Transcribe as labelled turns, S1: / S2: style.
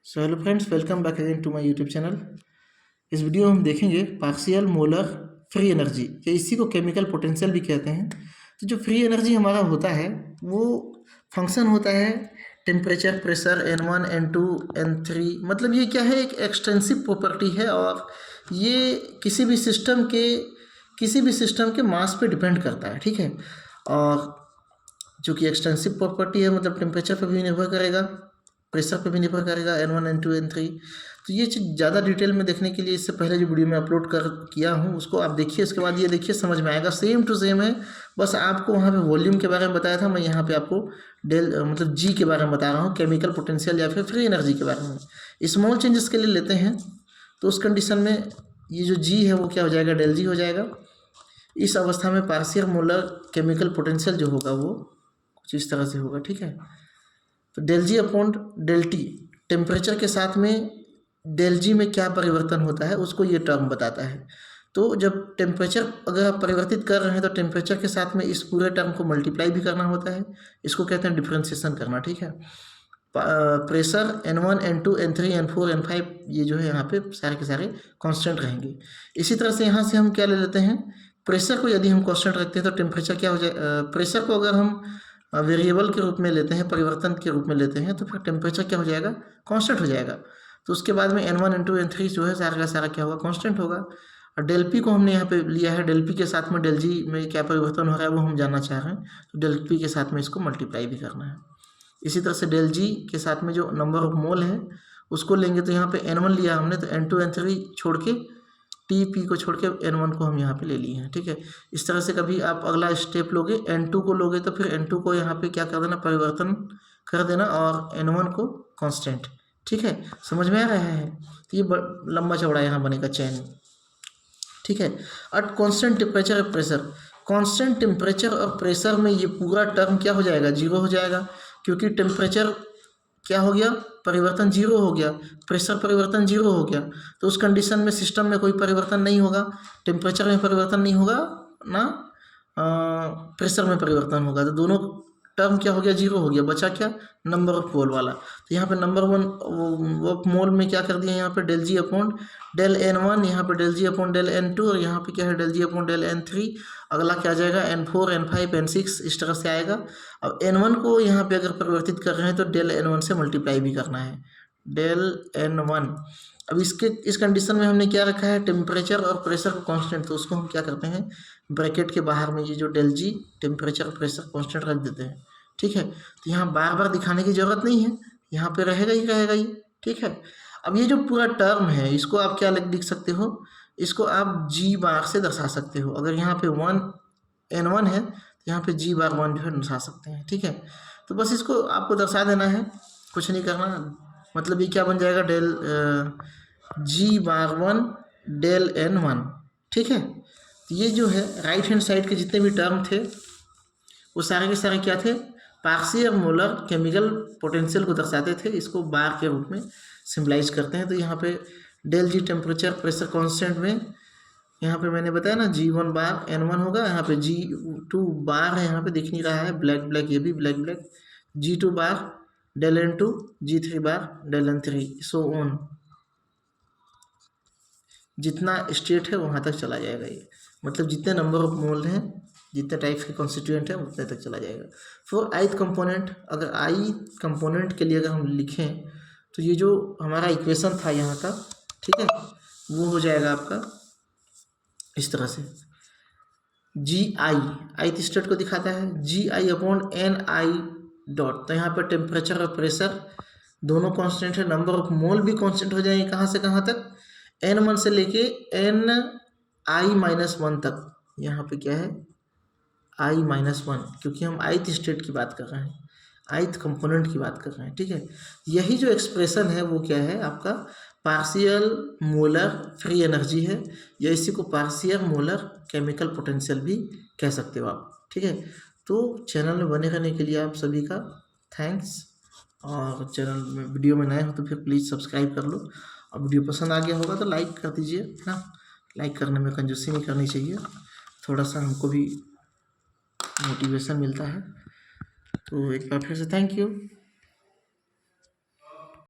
S1: So hello friends, welcome back again to my YouTube channel. इस video में हम देखेंगे पार्शियल मोलर फ्री एनर्जी, या इसी को केमिकल पोटेंशियल भी कहते हैं। तो जो फ्री एनर्जी हमारा होता है वो फंक्शन होता है temperature, pressure, N1 N2 N3। मतलब ये क्या है, एक एक्सटेंसिव प्रॉपर्टी है और ये किसी भी सिस्टम के मास पे डिपेंड करता है, ठीक है। और जो कि एक्सटेंसिव प्रॉपर्टी है, मतलब टेम्परेचर पर भी निर्भर करेगा, प्रेशर पे भी निर्भर करेगा, N1 N2 N3। तो ये चीज़ ज़्यादा डिटेल में देखने के लिए इससे पहले जो वीडियो में अपलोड किया हूँ उसको आप देखिए, उसके बाद ये देखिए, समझ में आएगा। सेम टू सेम है, बस आपको वहाँ पे वॉल्यूम के बारे में बताया था, मैं यहाँ पे आपको मतलब जी के बारे में बता रहा हूँ, केमिकल पोटेंशियल या फिर फ्री एनर्जी के बारे में। स्मॉल चेंजेस के लिए लेते हैं तो उस कंडीशन में ये जो जी है वो क्या हो जाएगा, डेल जी हो जाएगा। इस अवस्था में पार्शियल मोलर केमिकल पोटेंशियल जो होगा वो कुछ इस तरह से होगा, ठीक है। तो डेल जी अपॉन डेल टी, टेम्परेचर के साथ में डेल जी में क्या परिवर्तन होता है उसको ये टर्म बताता है। तो जब टेम्परेचर अगर आप परिवर्तित कर रहे हैं तो टेम्परेचर के साथ में इस पूरे टर्म को मल्टीप्लाई भी करना होता है, इसको कहते हैं डिफ्रेंसिएशन करना, ठीक है। Pressure N1 N2 N3 N4 N5 ये जो है यहाँ पे सारे के सारे कांस्टेंट रहेंगे। इसी तरह से यहाँ से हम क्या ले लेते हैं, प्रेशर को यदि हम कांस्टेंट रखते हैं तो टेम्परेचर क्या हो जाए, प्रेशर को अगर हम वेरिएबल के रूप में लेते हैं, परिवर्तन के रूप में लेते हैं, तो फिर टेम्परेचर क्या हो जाएगा, कांस्टेंट हो जाएगा। तो उसके बाद में N1 N2 N3 जो है सारा का सारा क्या होगा, कांस्टेंट होगा। और डेल पी को हमने यहाँ पे लिया है, डेल पी के साथ में डेल जी में क्या परिवर्तन हो रहा है वो हम जानना चाह रहे हैं, तो डेल पी के साथ में इसको मल्टीप्लाई भी करना है। इसी तरह से डेल जी के साथ में जो नंबर ऑफ मोल है उसको लेंगे, तो यहाँ पे N1 लिया हमने, तो N2 N3 छोड़ के टी पी को छोड़ के N1 को हम यहाँ पे ले लिए हैं, ठीक है। इस तरह से कभी आप अगला स्टेप लोगे, N2 को लोगे तो फिर N2 को यहाँ पे क्या कर देना, परिवर्तन कर देना, और N1 को कांस्टेंट, ठीक है। समझ में आ रहा है, तो ये लंबा चौड़ा यहाँ बनेगा चैन, ठीक है। एट कांस्टेंट टेम्परेचर और प्रेशर, कांस्टेंट टेम्परेचर और प्रेशर में ये पूरा टर्म क्या हो जाएगा, जीरो हो जाएगा, क्योंकि टेम्परेचर क्या हो गया, परिवर्तन जीरो हो गया, प्रेशर परिवर्तन जीरो हो गया। तो उस कंडीशन में सिस्टम में कोई परिवर्तन नहीं होगा, टेम्परेचर में परिवर्तन नहीं होगा ना प्रेशर में परिवर्तन होगा, तो दोनों टर्म क्या हो गया, जीरो हो गया। बचा क्या, नंबर ऑफ मोल वाला। तो यहाँ पे नंबर ऑफ मोल में क्या कर दिया, यहाँ पे डेल जी अपॉन डेल N1, यहाँ पे डेल जी अपॉन डेल N2, और यहाँ पे क्या है, डेल जी अपॉन डेल N3। अगला क्या आ जाएगा, N4 N5 N6 इस तरह से आएगा। अब N1 को यहाँ पे अगर परिवर्तित कर रहे हैं तो डेल N1 से मल्टीप्लाई भी करना है, डेल N1। अब इस कंडीशन में हमने क्या रखा है, टेम्परेचर और प्रेशर को कांस्टेंट, तो उसको हम क्या करते हैं, ब्रैकेट के बाहर में ये जो डेल जी टेम्परेचर और प्रेशर कांस्टेंट रख देते हैं, ठीक है। तो यहाँ बार बार दिखाने की जरूरत नहीं है, यहाँ पे रहेगा ही रहेगा ये, ठीक है। अब ये जो पूरा टर्म है इसको आप क्या लिख सकते हो, इसको आप जी बार से दर्शा सकते हो। अगर यहाँ पे N1 है तो यहाँ पे जी बार 1 जो है दर्शा सकते हैं, ठीक है। तो बस इसको आपको दर्शा देना है, कुछ नहीं करना। मतलब ये क्या बन जाएगा, डेल जी बार 1 डेल N1, ठीक है। तो ये जो है राइट हैंड साइड के जितने भी टर्म थे वो सारे के सारे क्या थे, पार्शियल मोलर केमिकल पोटेंशियल को दर्शाते थे, इसको बार के रूप में सिम्बलाइज करते हैं। तो यहाँ पे डेल जी टेम्परेचर प्रेशर कांस्टेंट में यहाँ पे मैंने बताया ना, G1 बार N1 होगा, यहाँ पे G2 बार है, यहाँ पे दिख नहीं रहा है, ब्लैक ब्लैक, ये भी ब्लैक ब्लैक, G2 बार डेल N2, G3 बार डेल N3, सो ऑन, जितना स्टेट है वहाँ तक चला जाएगा ये। मतलब जितने नंबर ऑफ मोल हैं, जितने टाइप्स के कॉन्स्टिट्यूएंट हैं उतने तक चला जाएगा। फॉर ith कंपोनेंट, अगर ith कंपोनेंट के लिए अगर हम लिखें तो ये जो हमारा इक्वेशन था यहाँ का, ठीक है, वो हो जाएगा आपका इस तरह से, जी आई ith स्टेट को दिखाता है, जी आई अपॉन Ni डॉट। तो यहाँ पर टेम्परेचर और प्रेशर दोनों कांस्टेंट है, नंबर ऑफ मोल भी कांस्टेंट हो जाएंगे, कहाँ से कहाँ तक, N1 से लेके Ni-1 तक। यहाँ पे क्या है, I-1, क्योंकि हम ith स्टेट की बात कर रहे हैं, ith कंपोनेंट की बात कर रहे हैं, ठीक है। यही जो एक्सप्रेशन है वो क्या है आपका, पार्शियल मोलर फ्री एनर्जी है, या इसी को पार्शियल मोलर केमिकल पोटेंशियल भी कह सकते हो आप, ठीक है। तो चैनल में बने रहने के लिए आप सभी का थैंक्स, और चैनल में वीडियो में नए हो तो फिर प्लीज़ सब्सक्राइब कर लो, और वीडियो पसंद आ गया होगा तो लाइक कर दीजिए ना, लाइक करने में कंजूसी नहीं करनी चाहिए, थोड़ा सा हमको भी मोटिवेशन मिलता है। तो एक बार फिर से थैंक यू।